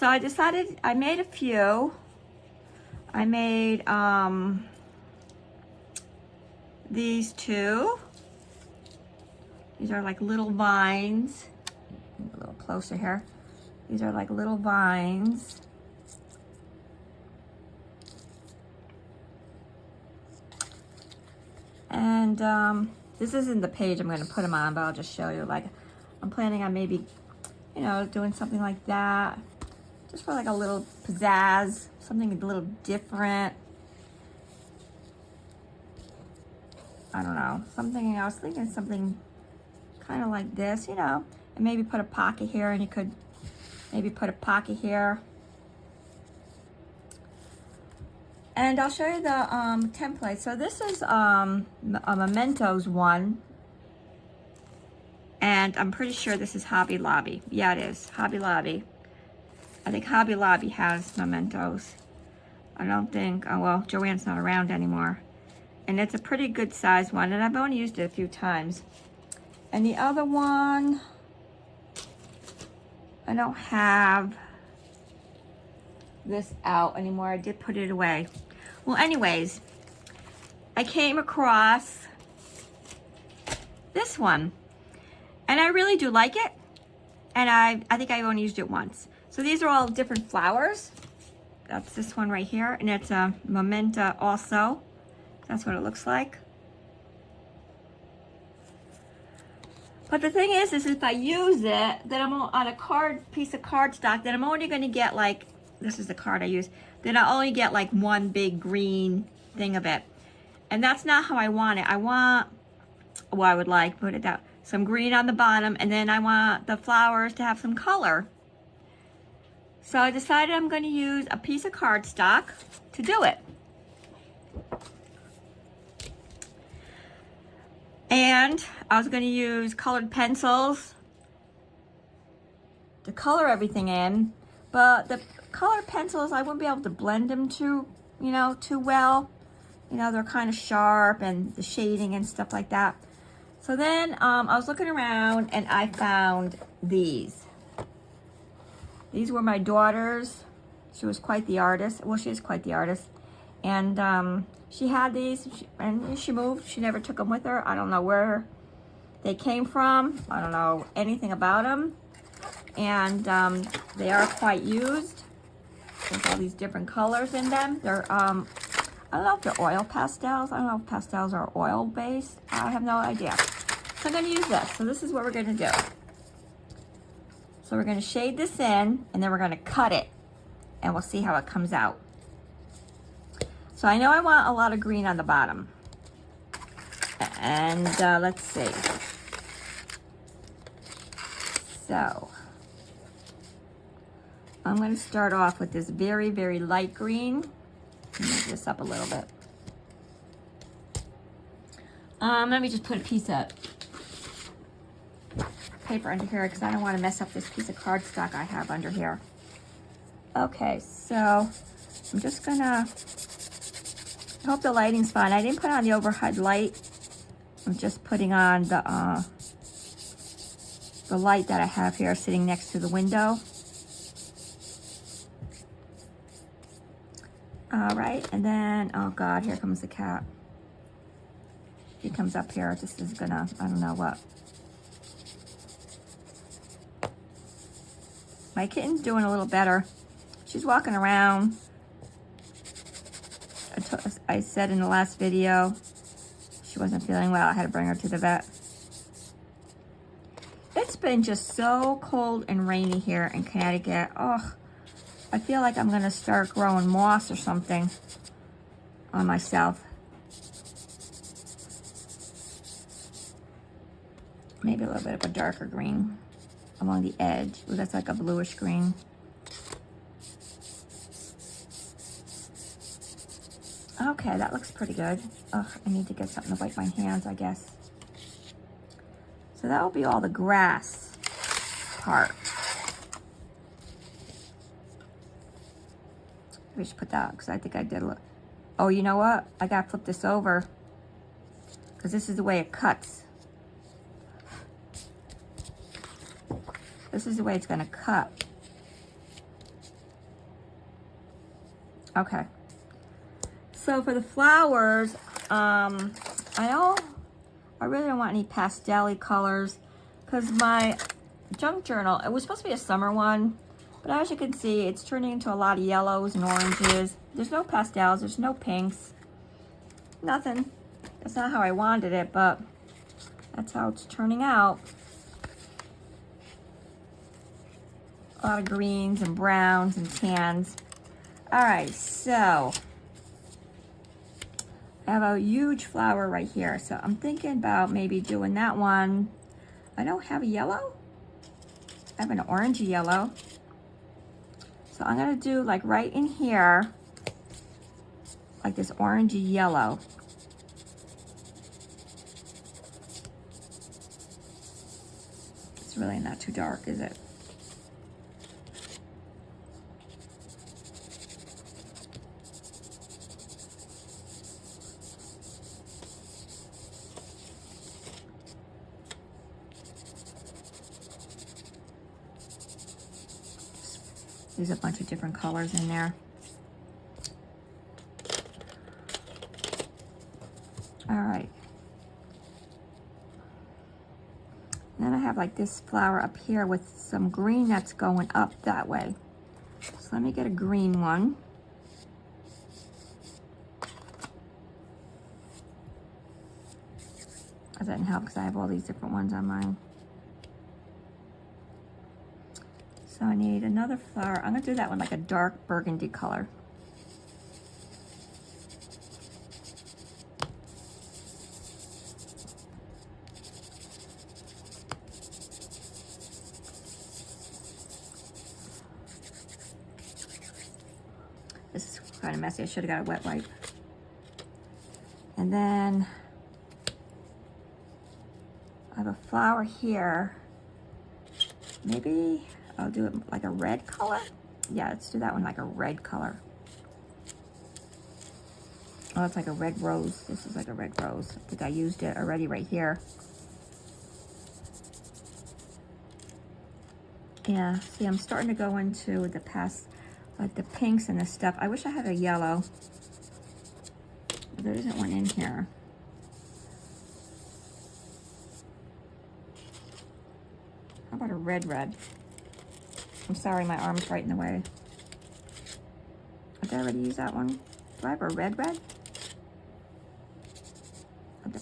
So I decided, I made a few. I made these two. These are like little vines. A little closer here. These are like little vines. And this isn't the page I'm going to put them on, but I'll just show you. Like, I'm planning on maybe, you know, doing something like that. Just for like a little pizzazz, something a little different. I don't know, something, I was thinking something kind of like this, you know, and maybe put a pocket here, and you could maybe put a pocket here. And I'll show you the template. So this is a Mementos one. And I'm pretty sure this is Hobby Lobby. Yeah, it is, Hobby Lobby. I think Hobby Lobby has Mementos. I don't think, oh well, Joanne's not around anymore. And it's a pretty good size one, and I've only used it a few times. And the other one, I don't have this out anymore. I did put it away. Well, anyways, I came across this one, and I really do like it. And I think I only used it once. So these are all different flowers. That's this one right here, and it's a Memento also. That's what it looks like. But the thing is if I use it, then I'm on a piece of cardstock, then I'm only going to get like, this is the card I use, then I'll only get like one big green thing of it. And that's not how I want it. I want, well, I would like, put it down, some green on the bottom, and then I want the flowers to have some color. So I decided I'm going to use a piece of cardstock to do it. And I was going to use colored pencils to color everything in, but the colored pencils, I wouldn't be able to blend them too well. You know, they're kind of sharp, and the shading and stuff like that. So then I was looking around, and I found these. These were my daughter's. She was quite the artist. Well, she is quite the artist. And she had these, and she moved. She never took them with her. I don't know where they came from. I don't know anything about them. And they are quite used. There's all these different colors in them. They're, I don't know if they're oil pastels. I don't know if pastels are oil-based. I have no idea. So I'm going to use this. So this is what we're going to do. So we're going to shade this in, and then we're going to cut it, and we'll see how it comes out. So I know I want a lot of green on the bottom. And let's see. So I'm going to start off with this very, very light green. Move this up a little bit. Let me just put a piece of paper under here because I don't want to mess up this piece of cardstock I have under here. Okay, so I'm just gonna, I hope the lighting's fine. I didn't put on the overhead light. I'm just putting on the light that I have here sitting next to the window. All right, and then, oh God, here comes the cat. He comes up here. This is gonna, I don't know what. My kitten's doing a little better. She's walking around. I said in the last video, she wasn't feeling well. I had to bring her to the vet. It's been just so cold and rainy here in Connecticut. Oh, I feel like I'm gonna start growing moss or something on myself. Maybe a little bit of a darker green along the edge. Ooh, that's like a bluish green. Okay, that looks pretty good. Ugh, I need to get something to wipe my hands, I guess. So that will be all the grass part. We should put that, because I think I did a little. Oh, you know what? I gotta flip this over, because this is the way it cuts. This is the way it's gonna cut. Okay. So for the flowers, I really don't want any pastel-y colors because my junk journal, it was supposed to be a summer one, but as you can see, it's turning into a lot of yellows and oranges. There's no pastels, there's no pinks, nothing. That's not how I wanted it, but that's how it's turning out. A lot of greens and browns and tans. All right, so I have a huge flower right here. So I'm thinking about maybe doing that one. I don't have a yellow. I have an orangey yellow. So I'm gonna do like right in here, like this orangey yellow. It's really not too dark, is it? There's a bunch of different colors in there. All right. And then I have like this flower up here with some green that's going up that way. So let me get a green one. That doesn't help because I have all these different ones on mine. So I need another flower. I'm gonna do that one like a dark burgundy color. This is kind of messy. I should have got a wet wipe. And then I have a flower here. Maybe I'll do it like a red color. Yeah, let's do that one like a red color. Oh, it's like a red rose. This is like a red rose. I think I used it already right here. Yeah, see, I'm starting to go into the like the pinks and the stuff. I wish I had a yellow. But there isn't one in here. How about a red? I'm sorry, my arm's right in the way. Did I already use that one? Do I have a red?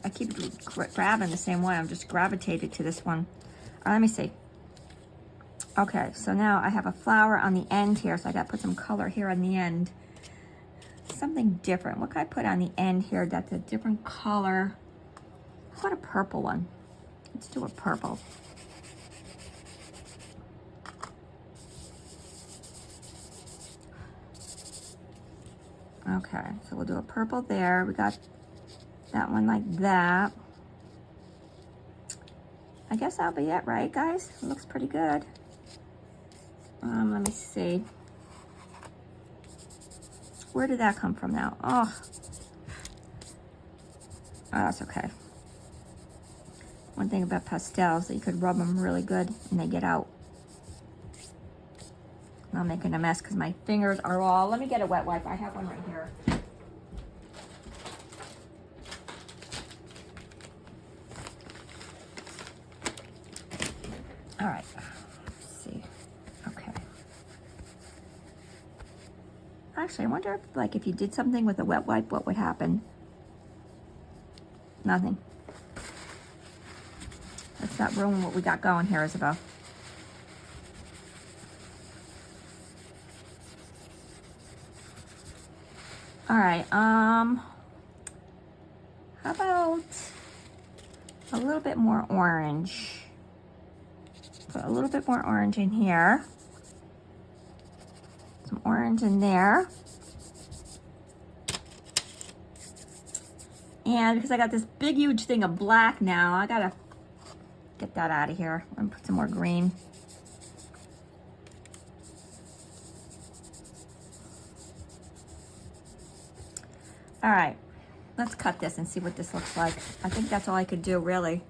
I keep grabbing the same one. I'm just gravitated to this one. Let me see. Okay, so now I have a flower on the end here, so I got to put some color here on the end. Something different. What can I put on the end here that's a different color? How about a purple one? Let's do a purple. Okay, so we'll do a purple there. We got that one like that. I guess that'll be it, right, guys? It looks pretty good. Let me see. Where did that come from now? Oh, that's okay. One thing about pastels, that you could rub them really good and they get out. I'm making a mess because my fingers are all, let me get a wet wipe. I have one right here. All right, let's see. Okay. Actually, I wonder if, like, if you did something with a wet wipe, what would happen? Nothing. Let's not ruin what we got going here, Isabel. All right, how about a little bit more orange? Put a little bit more orange in here. Some orange in there. And because I got this big, huge thing of black now, I gotta get that out of here and put some more green. All right, let's cut this and see what this looks like. I think that's all I could do, really.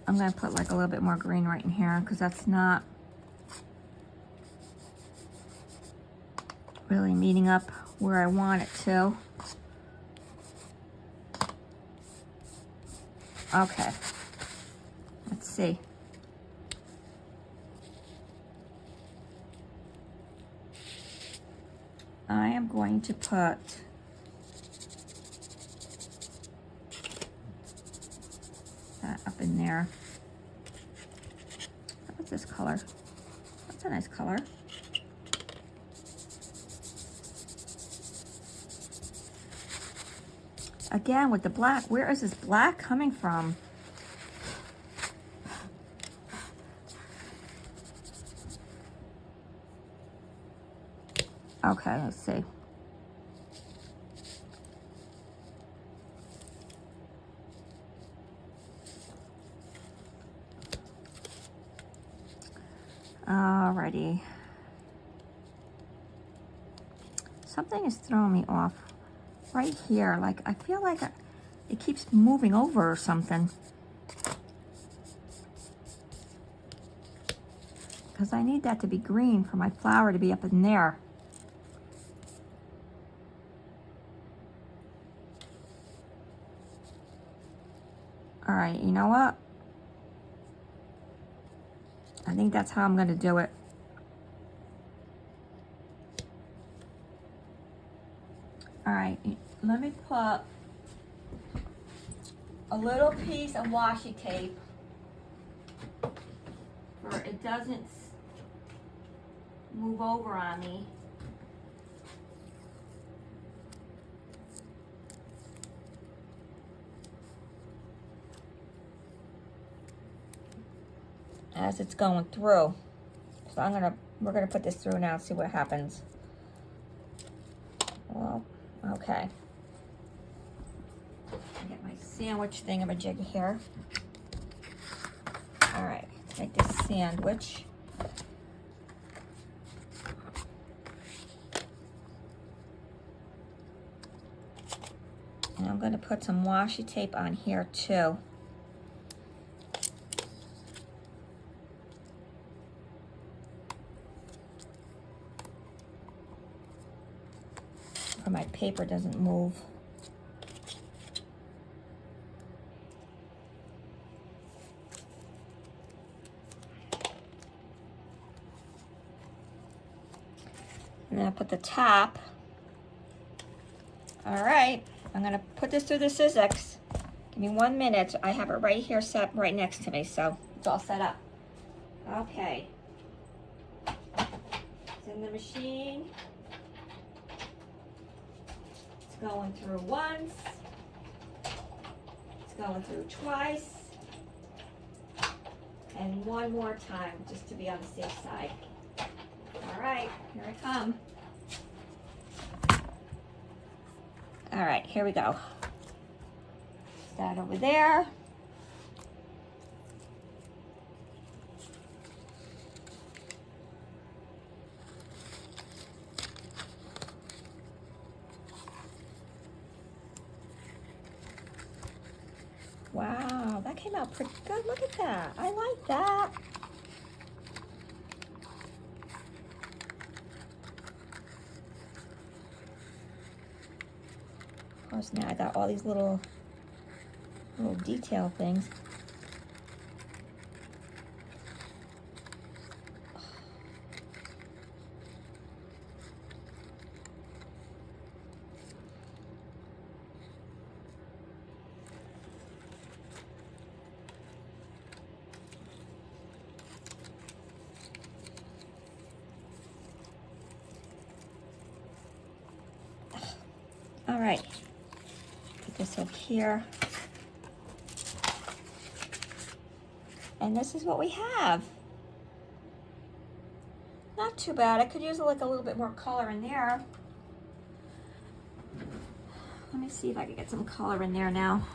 I'm gonna put like a little bit more green right in here because that's not really meeting up where I want it to. Okay, let's see. I am going to put that up in there. What's this color? That's a nice color. Again, with the black, where is this black coming from? Okay, let's see. Alrighty. Something is throwing me off right here. Like, I feel like it keeps moving over or something. Because I need that to be green for my flower to be up in there. All right, you know what? I think that's how I'm going to do it. All right, let me put a little piece of washi tape where it doesn't move over on me. As it's going through. So we're gonna put this through now and see what happens. Well, okay. Get my sandwich thingamajig here. All right, let's make this sandwich. And I'm gonna put some washi tape on here too. So my paper doesn't move. And then I put the top. All right, I'm gonna put this through the Sizzex. Give me 1 minute. I have it right here set right next to me, so it's all set up. Okay. It's in the machine. It's going through once. It's going through twice. And one more time, just to be on the safe side. All right, here I come. All right, here we go. Start over there. Wow, that came out pretty good. Look at that. I like that. Of course, now I got all these little detail things. All right, put this over here. And this is what we have. Not too bad. I could use like a little bit more color in there. Let me see if I can get some color in there now.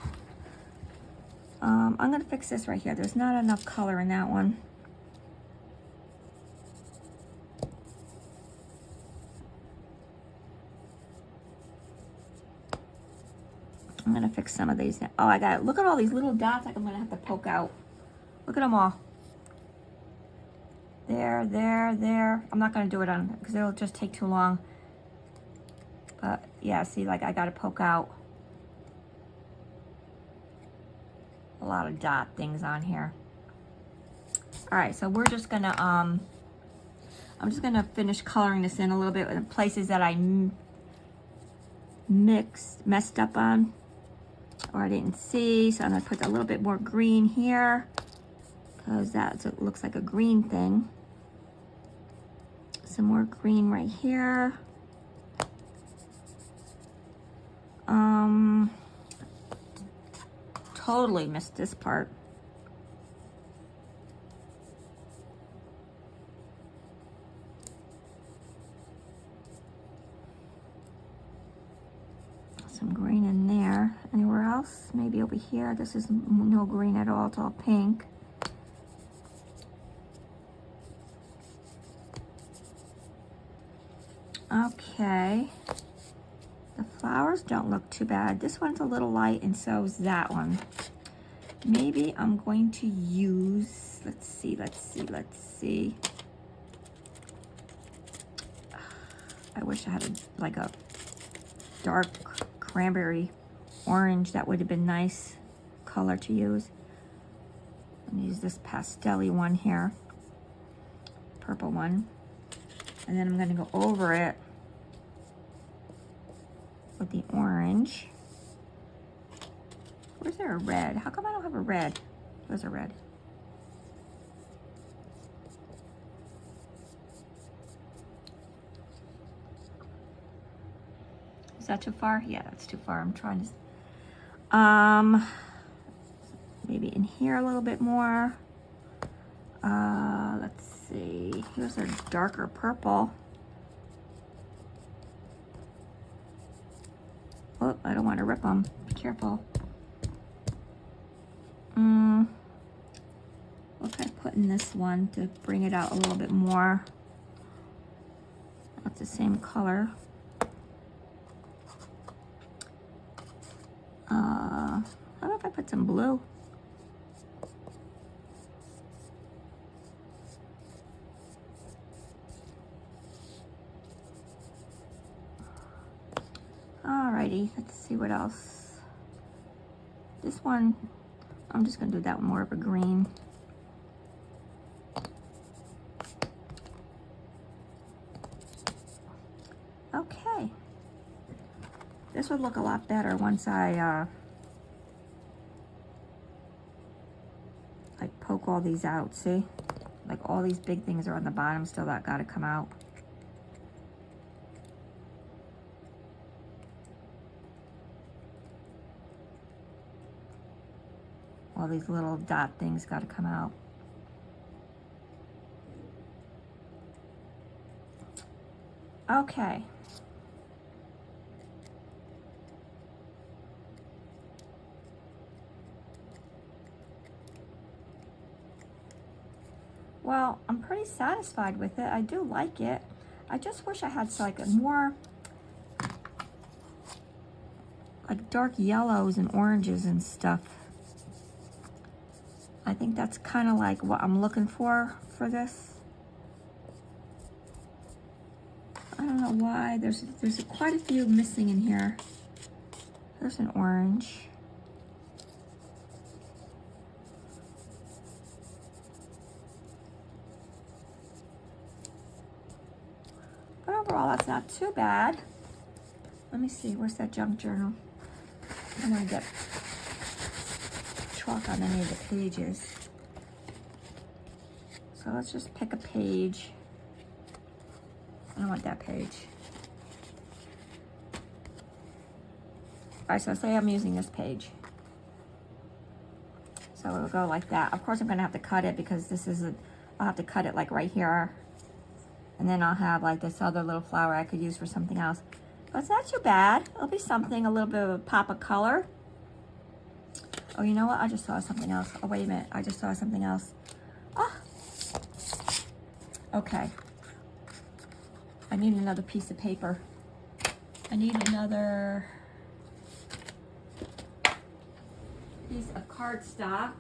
I'm gonna fix this right here. There's not enough color in that one. I'm gonna fix some of these now. Oh, I got it. Look at all these little dots like I'm gonna have to poke out. Look at them all. There, there, there. I'm not going to do it on, because it'll just take too long. But yeah, see, like I got to poke out a lot of dot things on here. All right, so we're just going to, I'm just going to finish coloring this in a little bit with the places that I messed up on, or I didn't see. So I'm going to put a little bit more green here, because it looks like a green thing. Some more green right here. Totally missed this part. Some green in there. Anywhere else? Maybe over here. This is no green at all. It's all pink. Okay. The flowers don't look too bad. This one's a little light, and so is that one. Maybe I'm going to use, let's see. I wish I had like a dark cranberry orange. That would have been nice color to use. I'm gonna use this pastel-y one here, purple one. And then I'm gonna go over it with the orange. Where's there a red? How come I don't have a red? There's a red. Is that too far? Yeah, that's too far. I'm trying to, maybe in here a little bit more. Let's see. Here's a darker purple. Oh, I don't want to rip them. Be careful. What can I put in this one to bring it out a little bit more? That's the same color. How about if I put some blue? Alrighty, let's see what else. This one, I'm just gonna do that one more of a green. Okay. This would look a lot better once I like poke all these out, see? Like all these big things are on the bottom still that gotta come out. All these little dot things gotta come out. Okay. Well, I'm pretty satisfied with it. I do like it. I just wish I had like a more like dark yellows and oranges and stuff. I think that's kind of like what I'm looking for this. I don't know why. There's quite a few missing in here. There's an orange. But overall, that's not too bad. Let me see. Where's that junk journal? I don't want to get chalk on any of the pages. So let's just pick a page. I don't want that page. All right, so say I'm using this page. So it'll go like that. Of course, I'm gonna have to cut it because this is I'll have to cut it like right here. And then I'll have like this other little flower I could use for something else. But it's not too bad. It'll be something, a little bit of a pop of color. Oh, you know what? I just saw something else. Oh, wait a minute. I just saw something else. Ah. Okay. I need another piece of paper. I need another piece of cardstock.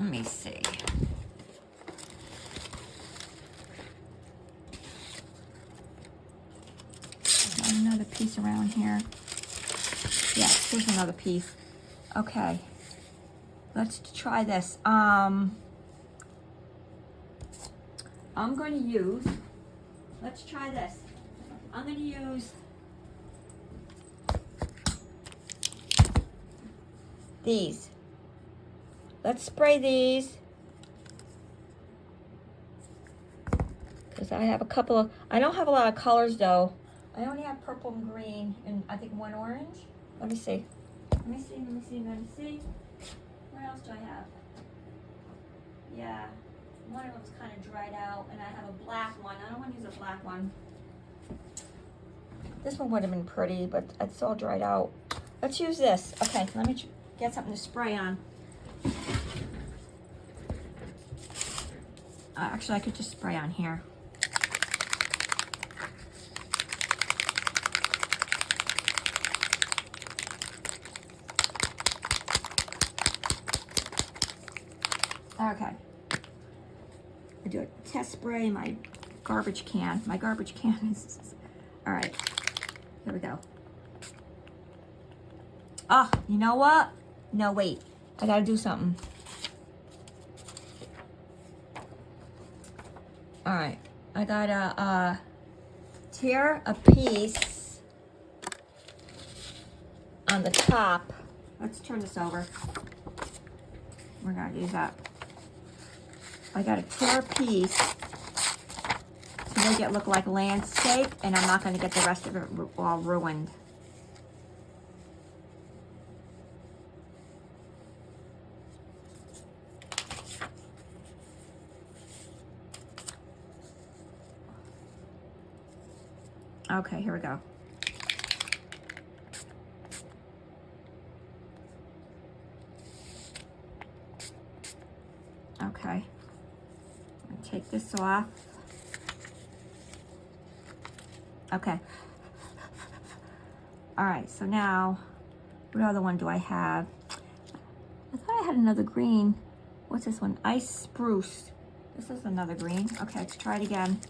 Let me see. Another piece around here. Yeah, here's another piece. Okay. Let's try this. I'm going to use, let's try this. I'm going to use these. Let's spray these. Because I have a couple of, I don't have a lot of colors though. I only have purple and green and I think one orange. Let me see. Let me see, let me see, let me see. What else do I have? Yeah, one of them's kind of dried out and I have a black one. I don't want to use a black one. This one would have been pretty, but it's all dried out. Let's use this. Okay, let me get something to spray on. Actually, I could just spray on here. Okay. I do a test spray in my garbage can. My garbage can is, all right, here we go. Ah, you know what? No, wait, I gotta do something. All right, I gotta tear a piece on the top. Let's turn this over. We're gonna use that. I gotta tear a piece to make it look like landscape, and I'm not gonna get the rest of it all ruined. Okay, here we go. Okay. Take this off. Okay. All right, so now, what other one do I have? I thought I had another green. What's this one? Ice spruce. This is another green. Okay, let's try it again.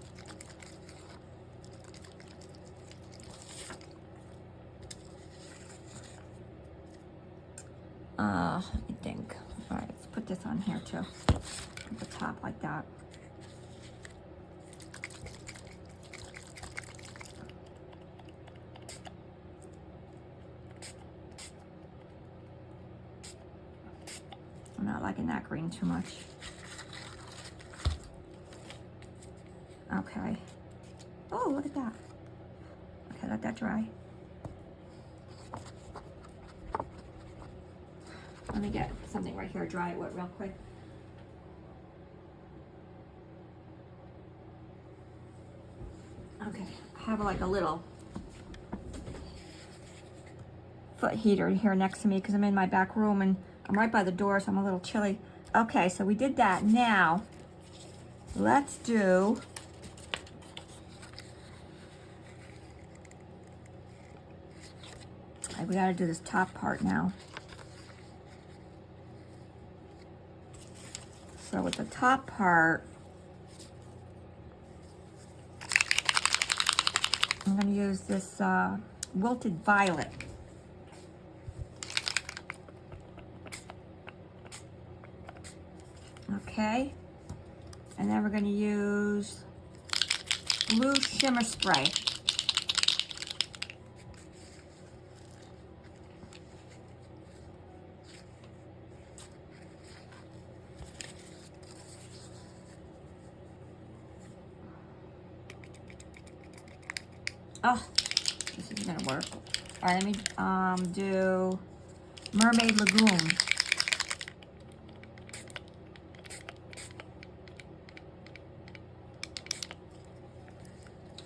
Let me think. All right, let's put this on here too. At the top like that. I'm not liking that green too much. Okay. Oh, look at that. Okay, let that dry. Let me get something right here, dry it with real quick. Okay, I have like a little foot heater here next to me because I'm in my back room and I'm right by the door, so I'm a little chilly. Okay, so we did that. Now, let's do we gotta do this top part now. So with the top part, I'm going to use this wilted violet. Okay. And then we're going to use blue shimmer spray. Oh, this isn't gonna work. All right, let me do Mermaid Lagoon.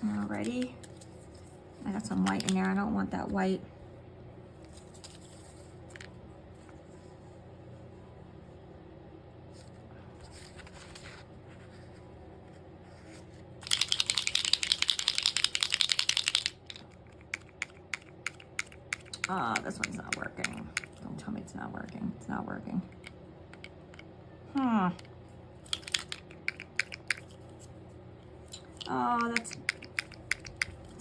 Alrighty. I got some white in there. I don't want that white. This one's not working. Don't tell me it's not working. It's not working. Oh, that's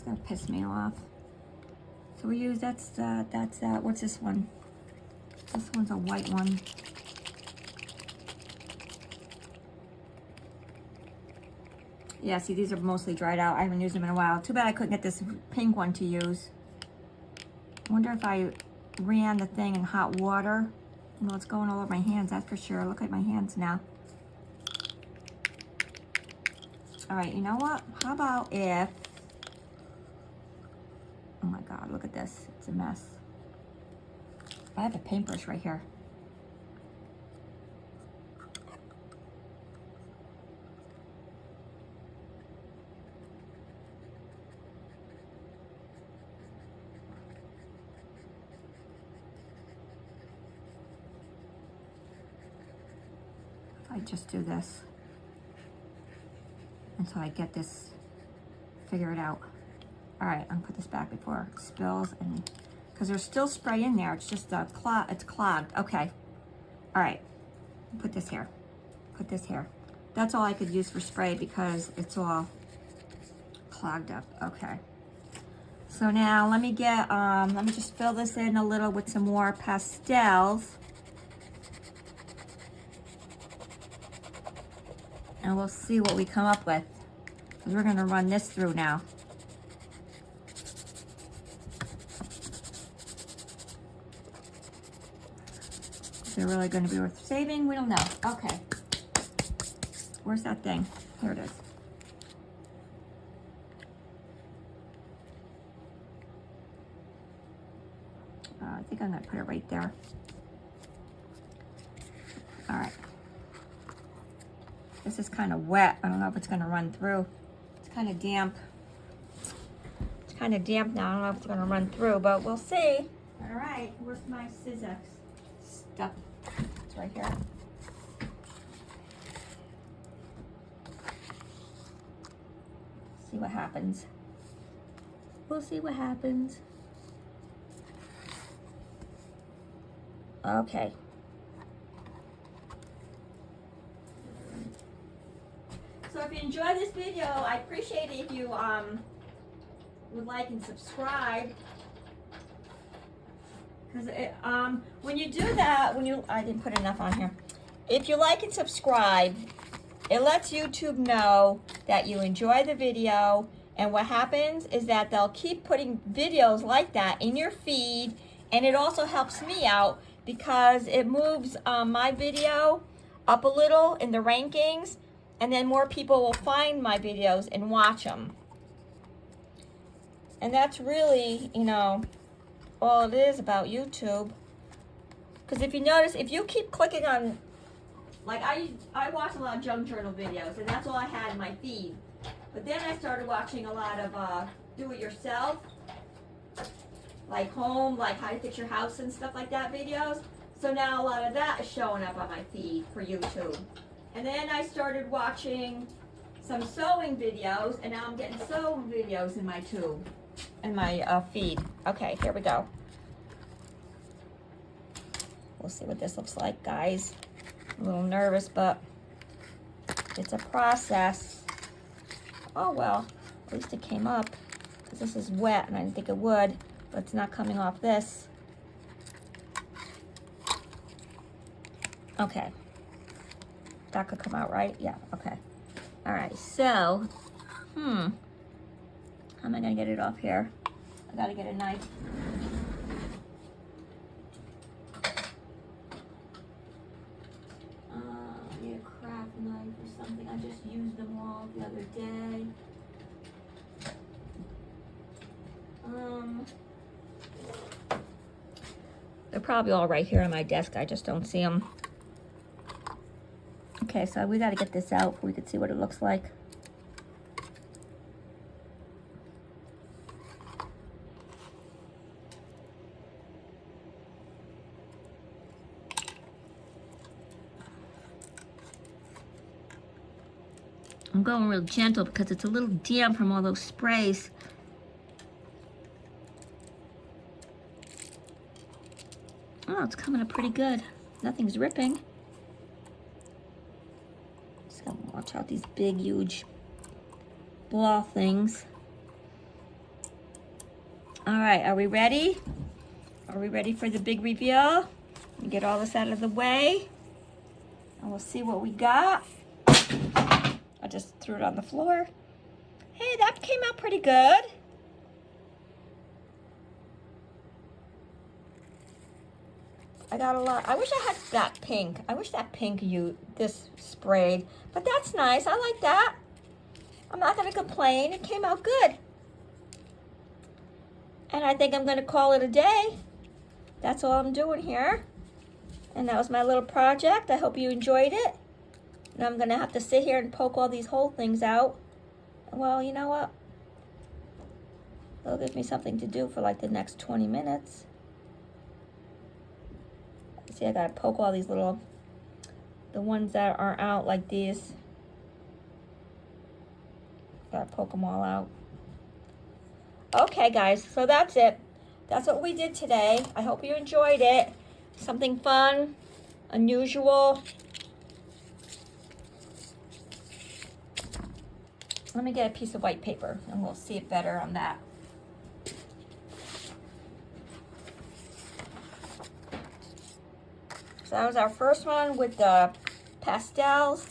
gonna piss me off. So we use, that's that. What's this one? This one's a white one. Yeah, see, these are mostly dried out. I haven't used them in a while. Too bad I couldn't get this pink one to use. I wonder if I ran the thing in hot water. You know, it's going all over my hands, that's for sure. Look at my hands now. All right, you know what? How about if... Oh my God, look at this. It's a mess. I have a paintbrush right here. I just do this until I get this figured out. All right, I'm gonna put this back before it spills, and because there's still spray in there, it's just it's clogged. Okay, all right, put this here, put this here. That's all I could use for spray because it's all clogged up. Okay, so now let me just fill this in a little with some more pastels. And we'll see what we come up with. We're gonna run this through now. Is it really gonna be worth saving? We don't know. Okay. Where's that thing? Here it is. I think I'm gonna put it right there. All right. This is kind of wet. I don't know if it's going to run through. It's kind of damp. It's kind of damp now. I don't know if it's going to run through, but we'll see. All right, where's my Sizzex stuff? It's right here. See what happens. We'll see what happens. Okay. So if you enjoyed this video, I appreciate it if you would like and subscribe. Because when you do that, I didn't put enough on here. If you like and subscribe, it lets YouTube know that you enjoy the video. And what happens is that they'll keep putting videos like that in your feed. And it also helps me out because it moves my video up a little in the rankings. And then more people will find my videos and watch them. And that's really, you know, all it is about YouTube. Because if you notice, if you keep clicking on, like I watch a lot of junk journal videos, and that's all I had in my feed. But then I started watching a lot of do-it-yourself, like home, like how to fix your house and stuff like that videos. So now a lot of that is showing up on my feed for YouTube. And then I started watching some sewing videos, and now I'm getting sewing videos in my tube, in my feed. Okay, here we go. We'll see what this looks like, guys. I'm a little nervous, but it's a process. Oh well, at least it came up, because this is wet, and I didn't think it would, but it's not coming off this. Okay. That could come out, right? Yeah, okay. All right, so, how am I gonna get it off here? I gotta get a knife. I need a craft knife or something. I just used them all the other day. They're probably all right here on my desk. I just don't see them. Okay, so we got to get this out so we can see what it looks like. I'm going real gentle because it's a little damp from all those sprays. Oh, it's coming up pretty good. Nothing's ripping. out these big, huge ball things. All right, are we ready? Are we ready for the big reveal? Get all this out of the way, and we'll see what we got. I just threw it on the floor. Hey, that came out pretty good. I got a lot. I wish I had that pink. I wish that pink this sprayed, but that's nice. I like that. I'm not gonna complain. It came out good. And I think I'm gonna call it a day. That's all I'm doing here. And that was my little project. I hope you enjoyed it. And I'm gonna have to sit here and poke all these whole things out. Well, you know what? It'll give me something to do for like the next 20 minutes. See, I gotta poke all these little, the ones that are out like these. Gotta poke them all out. Okay, guys, so that's it. That's what we did today. I hope you enjoyed it. Something fun, unusual. Let me get a piece of white paper and we'll see it better on that. So that was our first one with the pastels.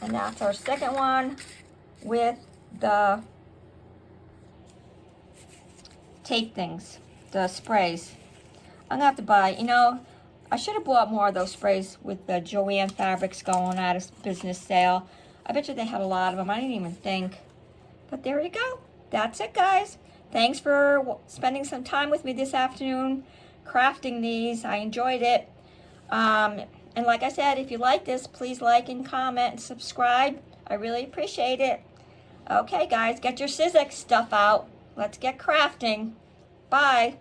And that's our second one with the tape things, the sprays. I'm gonna have to buy, you know, I should have bought more of those sprays with the Joanne fabrics going out of business sale. I bet you they had a lot of them. I didn't even think. But there you go. That's it, guys. Thanks for spending some time with me this afternoon crafting these. I enjoyed it. And like I said, if you like this, please like and comment and subscribe. I really appreciate it. Okay, guys, get your Sizzex stuff out. Let's get crafting. Bye.